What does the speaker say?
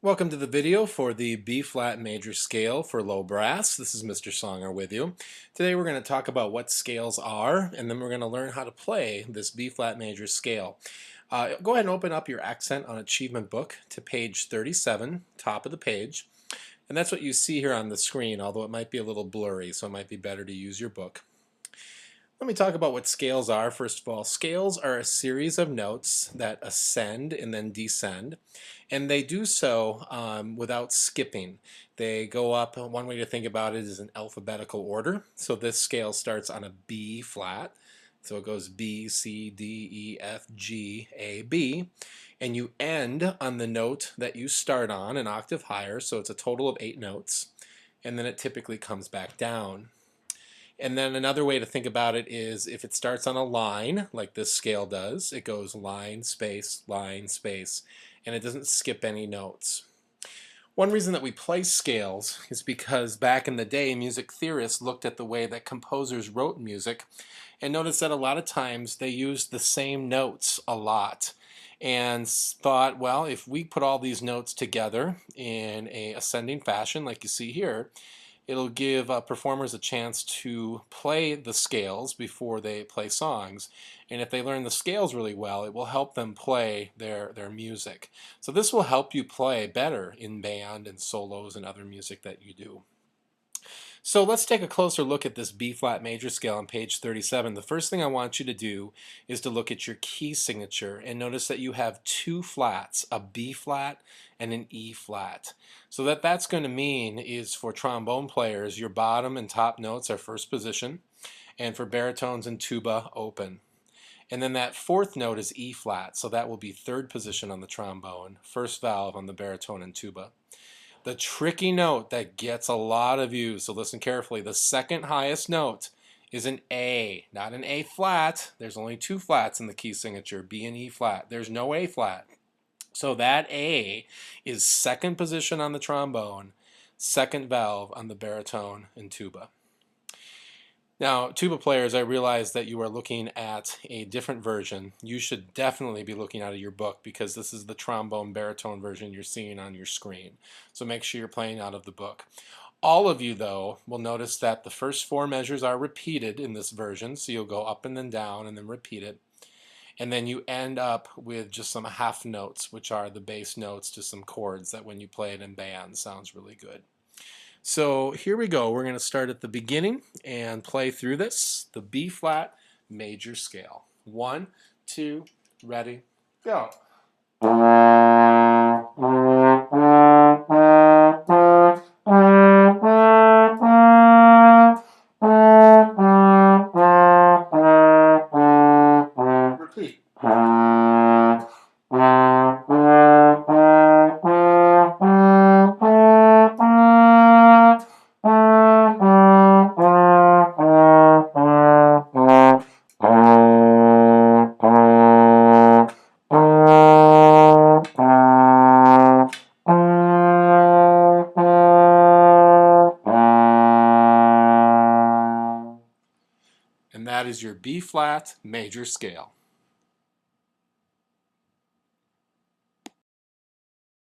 Welcome to the video for the B-flat major scale for low brass. This is Mr. Songer with you. Today we're going to talk about what scales are, and then we're going to learn how to play this B-flat major scale. Go ahead and open up your accent on achievement book to page 37, top of the page. And that's what you see here on the screen, although it might be a little blurry, so it might be better to use your book. Let me talk about what scales are. First of all, scales are a series of notes that ascend and then descend, and they do so without skipping. They go up. One way to think about it is in alphabetical order. So this scale starts on a B flat. So it goes B, C, D, E, F, G, A, B. And you end on the note that you start on, an octave higher. So it's a total of 8 notes. And then it typically comes back down. And then another way to think about it is if it starts on a line, like this scale does, it goes line, space, and it doesn't skip any notes. One reason that we play scales is because back in the day, music theorists looked at the way that composers wrote music and noticed that a lot of times they used the same notes a lot and thought, well, if we put all these notes together in a ascending fashion like you see here, it'll give performers a chance to play the scales before they play songs. And if they learn the scales really well, it will help them play their music. So this will help you play better in band and solos and other music that you do. So let's take a closer look at this B-flat major scale on page 37. The first thing I want you to do is to look at your key signature and notice that you have 2 flats, a B flat and an E flat. So that's going to mean is for trombone players, your bottom and top notes are first position, and for baritones and tuba, open. And then that fourth note is E flat, so that will be third position on the trombone, first valve on the baritone and tuba. The tricky note that gets a lot of use, so listen carefully, the second highest note is an A, not an A flat. There's only 2 flats in the key signature, B and E flat. There's no A flat. So that A is second position on the trombone, second valve on the baritone and tuba. Now, tuba players, I realize that you are looking at a different version. You should definitely be looking out of your book because this is the trombone baritone version you're seeing on your screen. So make sure you're playing out of the book. All of you, though, will notice that the first 4 measures are repeated in this version. So you'll go up and then down and then repeat it. And then you end up with just some half notes, which are the bass notes to some chords that when you play it in band sounds really good. So here we go. We're going to start at the beginning and play through this, the B-flat major scale. 1, 2, ready, go. Repeat. And that is your B-flat major scale.